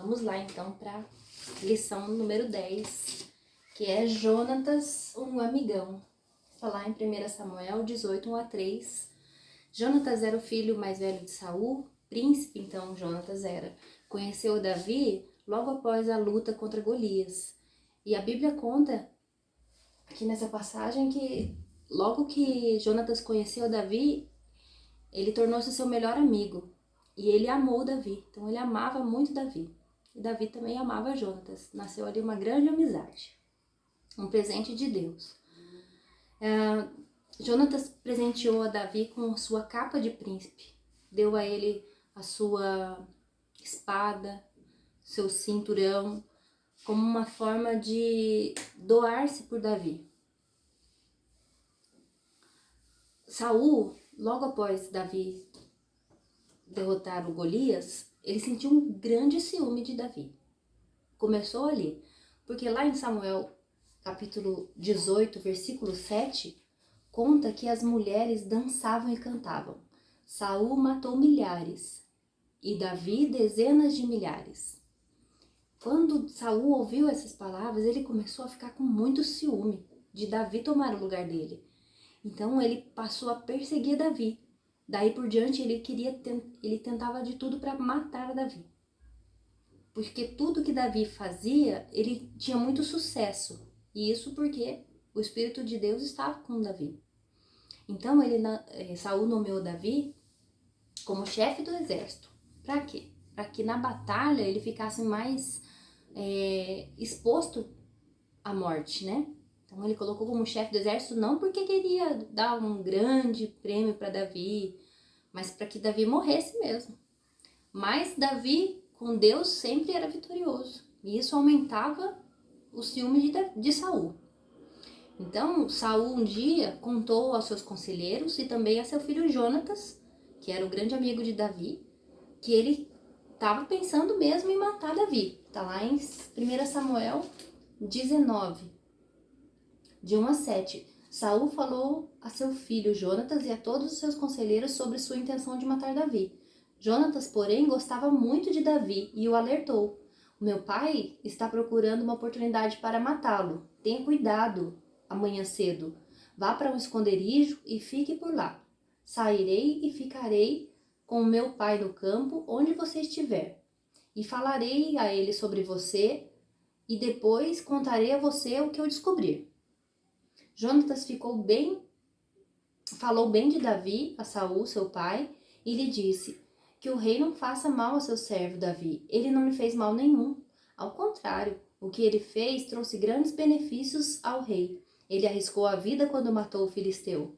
Vamos lá então para lição número 10, que é Jonatas, um amigão. Está lá em 1 Samuel 18, 1-3. Jonatas era o filho mais velho de Saul, príncipe então Jonatas era. Conheceu Davi logo após a luta contra Golias. E a Bíblia conta aqui nessa passagem que logo que Jonatas conheceu Davi, ele tornou-se seu melhor amigo. E ele amou Davi, então ele amava muito Davi. E Davi também amava Jonatas. Nasceu ali uma grande amizade, um presente de Deus. Jonatas presenteou a Davi com sua capa de príncipe. Deu a ele a sua espada, seu cinturão, como uma forma de doar-se por Davi. Saul, logo após Davi derrotar o Golias, ele sentiu um grande ciúme de Davi. Começou ali, porque lá em Samuel, capítulo 18, versículo 7, conta que as mulheres dançavam e cantavam. Saul matou milhares e Davi dezenas de milhares. Quando Saul ouviu essas palavras, ele começou a ficar com muito ciúme de Davi tomar o lugar dele. Então ele passou a perseguir Davi. Daí por diante ele tentava de tudo para matar Davi. Porque tudo que Davi fazia, ele tinha muito sucesso. E isso porque o Espírito de Deus estava com Davi. Então Saul nomeou Davi como chefe do exército. Para quê? Para que na batalha ele ficasse mais exposto à morte, né? Então ele colocou como chefe do exército não porque queria dar um grande prêmio para Davi, mas para que Davi morresse mesmo. Mas Davi, com Deus, sempre era vitorioso. E isso aumentava o ciúme de Saul. Então Saul um dia contou aos seus conselheiros e também a seu filho Jonatas, que era o grande amigo de Davi, que ele estava pensando mesmo em matar Davi. Está lá em 1 Samuel 19, de 1-7. Saul falou a seu filho Jonatas e a todos os seus conselheiros sobre sua intenção de matar Davi. Jonatas, porém, gostava muito de Davi e o alertou. O meu pai está procurando uma oportunidade para matá-lo. Tenha cuidado amanhã cedo. Vá para um esconderijo e fique por lá. Sairei e ficarei com o meu pai no campo, onde você estiver. E falarei a ele sobre você e depois contarei a você o que eu descobrir. Jonatas falou bem de Davi a Saul, seu pai, e lhe disse que o rei não faça mal a seu servo Davi. Ele não lhe fez mal nenhum. Ao contrário, o que ele fez trouxe grandes benefícios ao rei. Ele arriscou a vida quando matou o filisteu.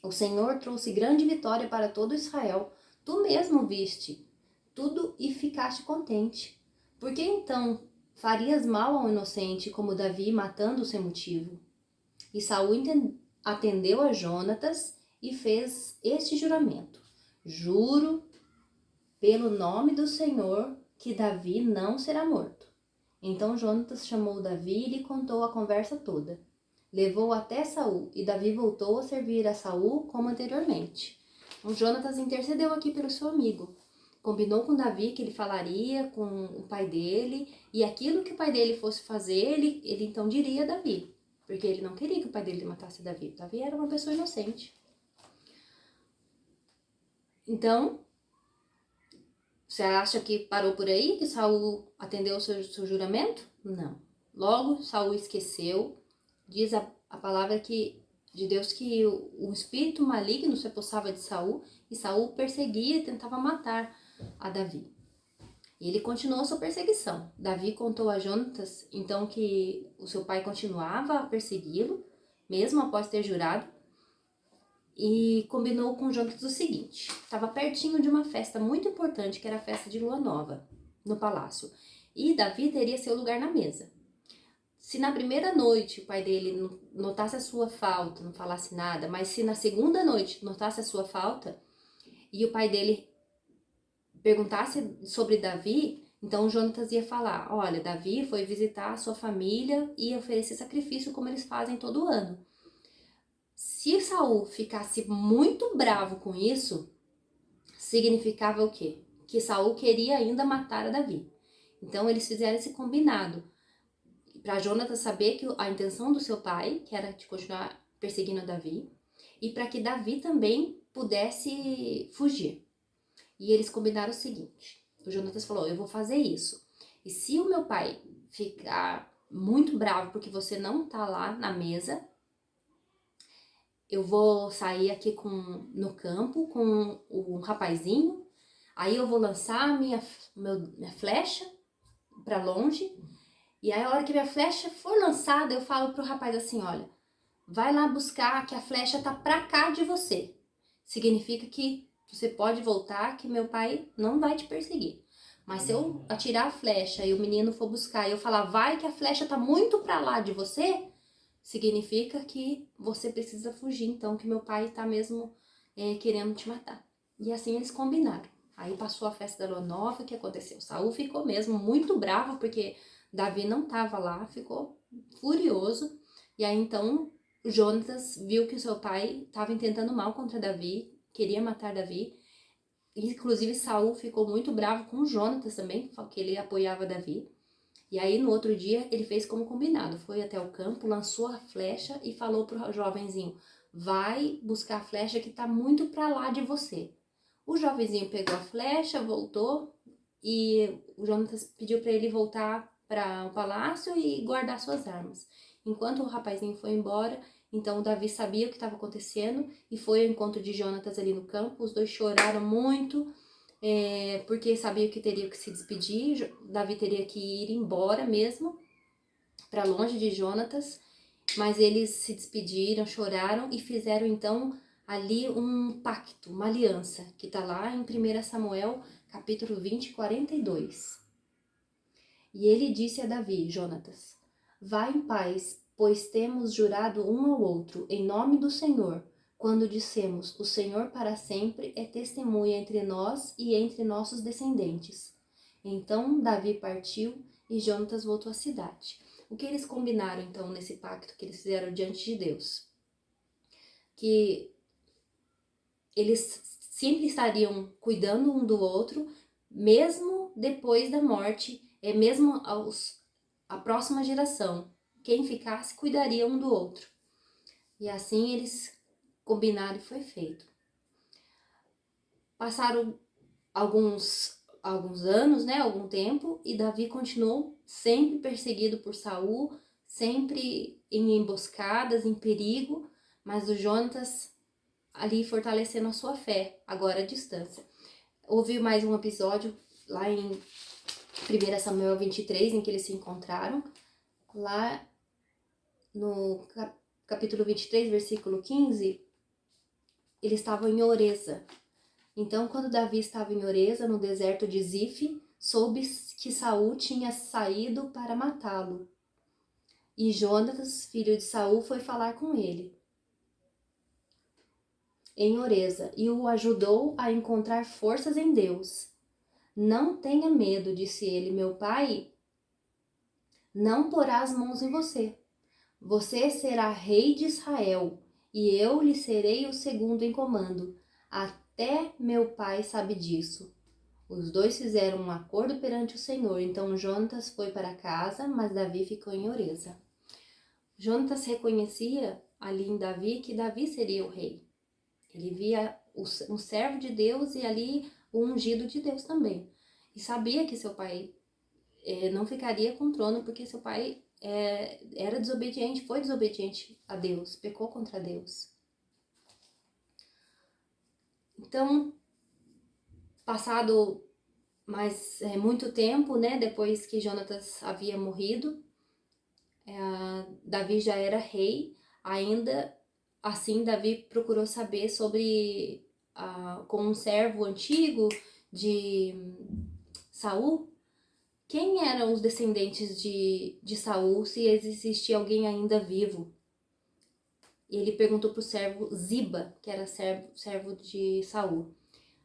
O Senhor trouxe grande vitória para todo Israel. Tu mesmo viste tudo e ficaste contente. Por que então farias mal ao inocente como Davi, matando sem motivo? E Saul atendeu a Jonatas e fez este juramento. Juro pelo nome do Senhor que Davi não será morto. Então Jonatas chamou Davi e lhe contou a conversa toda. Levou-o até Saul e Davi voltou a servir a Saul como anteriormente. O Jonatas intercedeu aqui pelo seu amigo. Combinou com Davi que ele falaria com o pai dele e aquilo que o pai dele fosse fazer, ele então diria a Davi. Porque ele não queria que o pai dele matasse Davi. Davi era uma pessoa inocente. Então, você acha que parou por aí? Que Saul atendeu o seu juramento? Não. Logo, Saul esqueceu. Diz a palavra de Deus que o espírito maligno se apossava de Saul e Saul perseguia e tentava matar a Davi. E ele continuou sua perseguição. Davi contou a Jonatas, então, que o seu pai continuava a persegui-lo, mesmo após ter jurado, e combinou com Jonatas o seguinte. Estava pertinho de uma festa muito importante, que era a festa de Lua Nova, no palácio. E Davi teria seu lugar na mesa. Se na primeira noite o pai dele notasse a sua falta, não falasse nada, mas se na segunda noite notasse a sua falta, e o pai dele perguntasse sobre Davi, então Jonatas ia falar, olha, Davi foi visitar a sua família e oferecer sacrifício como eles fazem todo ano. Se Saul ficasse muito bravo com isso, significava o quê? Que Saul queria ainda matar a Davi. Então eles fizeram esse combinado para Jonatas saber que a intenção do seu pai, que era de continuar perseguindo Davi, e para que Davi também pudesse fugir. E eles combinaram o seguinte: o Jonatas falou, eu vou fazer isso, e se o meu pai ficar muito bravo porque você não tá lá na mesa, eu vou sair aqui no campo com um rapazinho, aí eu vou lançar minha flecha para longe, e aí a hora que minha flecha for lançada, eu falo pro rapaz assim, olha, vai lá buscar que a flecha tá pra cá de você. Significa que você pode voltar, que meu pai não vai te perseguir. Mas se eu atirar a flecha e o menino for buscar e eu falar, vai que a flecha tá muito pra lá de você, significa que você precisa fugir, então, que meu pai tá mesmo querendo te matar. E assim eles combinaram. Aí passou a festa da lua nova, o que aconteceu? Saul ficou mesmo muito bravo, porque Davi não tava lá, ficou furioso. E aí, então, Jonatas viu que o seu pai estava intentando mal contra Davi, queria matar Davi. Inclusive, Saul ficou muito bravo com Jonatas também, que ele apoiava Davi. E aí, no outro dia, ele fez como combinado. Foi até o campo, lançou a flecha e falou pro jovenzinho, vai buscar a flecha que tá muito pra lá de você. O jovenzinho pegou a flecha, voltou e o Jonatas pediu para ele voltar para o palácio e guardar suas armas. Enquanto o rapazinho foi embora, então Davi sabia o que estava acontecendo e foi ao encontro de Jonatas ali no campo. Os dois choraram muito, porque sabia que teria que se despedir. Davi teria que ir embora mesmo, para longe de Jonatas, mas eles se despediram, choraram e fizeram então ali um pacto, uma aliança, que está lá em 1 Samuel, capítulo 20, 42. E ele disse a Davi, Jonatas, vá em paz, pois temos jurado um ao outro, em nome do Senhor, quando dissemos, o Senhor para sempre é testemunha entre nós e entre nossos descendentes. Então Davi partiu e Jonatas voltou à cidade. O que eles combinaram, então, nesse pacto que eles fizeram diante de Deus? Que eles sempre estariam cuidando um do outro, mesmo depois da morte, mesmo a próxima geração. Quem ficasse, cuidaria um do outro. E assim eles combinaram e foi feito. Passaram alguns anos, né, algum tempo, e Davi continuou sempre perseguido por Saul, sempre em emboscadas, em perigo, mas o Jonatas ali fortalecendo a sua fé, agora à distância. Houve mais um episódio lá em 1 Samuel 23, em que eles se encontraram, lá no capítulo 23, versículo 15, eles estavam em Oreza. Então, quando Davi estava em Oreza, no deserto de Zif, soube que Saul tinha saído para matá-lo. E Jonatas, filho de Saul, foi falar com ele em Oreza e o ajudou a encontrar forças em Deus. Não tenha medo, disse ele, meu pai não porá as mãos em você. Você será rei de Israel, e eu lhe serei o segundo em comando. Até meu pai sabe disso. Os dois fizeram um acordo perante o Senhor. Então Jonatas foi para casa, mas Davi ficou em Oreza. Jonatas reconhecia ali em Davi que Davi seria o rei. Ele via um servo de Deus e ali o ungido de Deus também. E sabia que seu pai não ficaria com o trono porque seu pai era desobediente, foi desobediente a Deus, pecou contra Deus. Então, passado muito tempo, né, depois que Jonatas havia morrido, Davi já era rei. Ainda assim, Davi procurou saber sobre, com um servo antigo de Saul, quem eram os descendentes de Saul, se existia alguém ainda vivo. E ele perguntou para o servo Ziba, que era servo de Saul.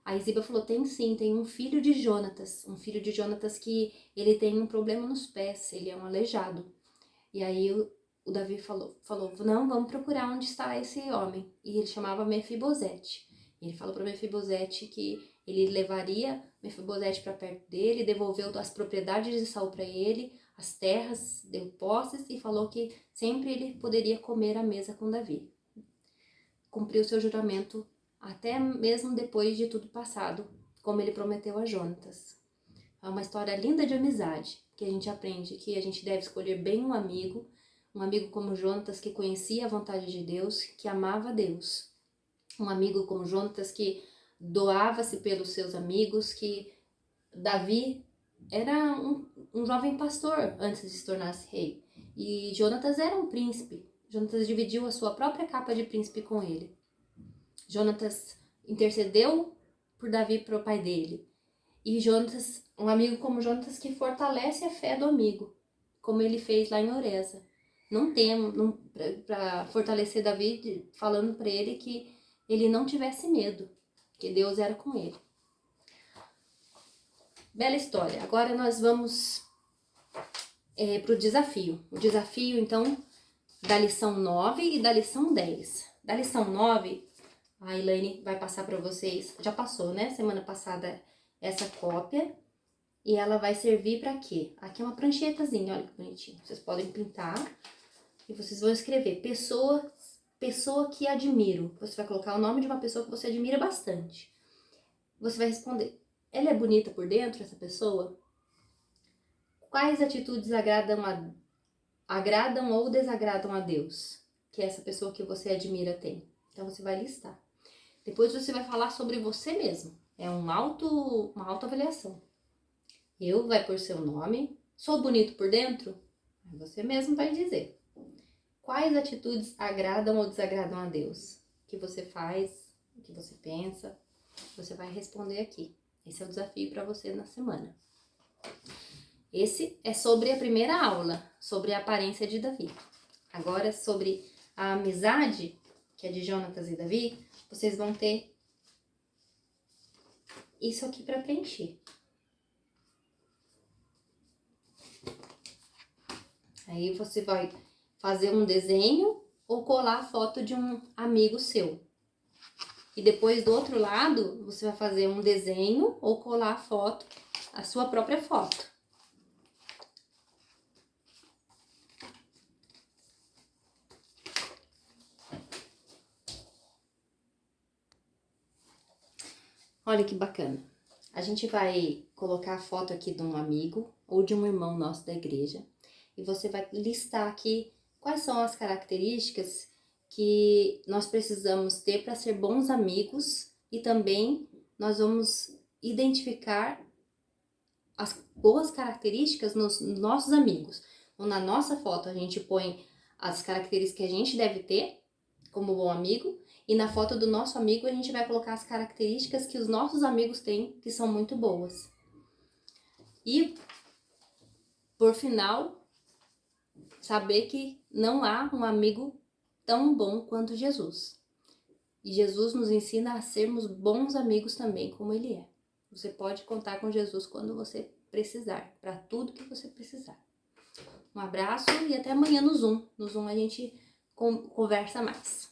Aí Ziba falou, tem sim, tem um filho de Jonatas que ele tem um problema nos pés, ele é um aleijado. E aí o Davi falou, não, vamos procurar onde está esse homem. E ele chamava Mefibosete. E ele falou para Mefibosete que Ele levaria Mefibosete para perto dele, devolveu as propriedades de Saul para ele, as terras, deu posses e falou que sempre ele poderia comer à mesa com Davi. Cumpriu seu juramento até mesmo depois de tudo passado, como ele prometeu a Jonatas. É uma história linda de amizade, que a gente aprende que a gente deve escolher bem um amigo como Jonatas que conhecia a vontade de Deus, que amava a Deus. Um amigo como Jonatas que doava-se pelos seus amigos, que Davi era um jovem pastor antes de se tornar rei. E Jonatas era um príncipe. Jonatas dividiu a sua própria capa de príncipe com ele. Jonatas intercedeu por Davi para o pai dele. E Jonatas, um amigo como Jonatas que fortalece a fé do amigo, como ele fez lá em Oreza. Não temo para fortalecer Davi, falando para ele que ele não tivesse medo, que Deus era com ele. Bela história. Agora nós vamos para o desafio. O desafio, então, da lição 9 e da lição 10. Da lição 9, a Elaine vai passar para vocês, já passou, né? Semana passada, essa cópia. E ela vai servir para quê? Aqui é uma pranchetazinha, olha que bonitinho. Vocês podem pintar e vocês vão escrever pessoa que admiro. Você vai colocar o nome de uma pessoa que você admira bastante. Você vai responder, ela é bonita por dentro, essa pessoa? Quais atitudes agradam ou desagradam a Deus que essa pessoa que você admira tem? Então você vai listar. Depois você vai falar sobre você mesmo. É uma autoavaliação. Eu vai por seu nome. Sou bonito por dentro? Você mesmo vai dizer. Quais atitudes agradam ou desagradam a Deus? O que você faz? O que você pensa? Você vai responder aqui. Esse é o desafio para você na semana. Esse é sobre a primeira aula, sobre a aparência de Davi. Agora, sobre a amizade, que é de Jonatas e Davi, vocês vão ter isso aqui para preencher. Aí você vai fazer um desenho ou colar a foto de um amigo seu. E depois do outro lado, você vai fazer um desenho ou colar a foto, a sua própria foto. Olha que bacana. A gente vai colocar a foto aqui de um amigo ou de um irmão nosso da igreja. E você vai listar aqui quais são as características que nós precisamos ter para ser bons amigos. E também nós vamos identificar as boas características nos nossos amigos. Então, na nossa foto a gente põe as características que a gente deve ter como bom amigo. E na foto do nosso amigo a gente vai colocar as características que os nossos amigos têm, que são muito boas. E, por final, saber que não há um amigo tão bom quanto Jesus. E Jesus nos ensina a sermos bons amigos também, como Ele é. Você pode contar com Jesus quando você precisar, para tudo que você precisar. Um abraço e até amanhã no Zoom. No Zoom a gente conversa mais.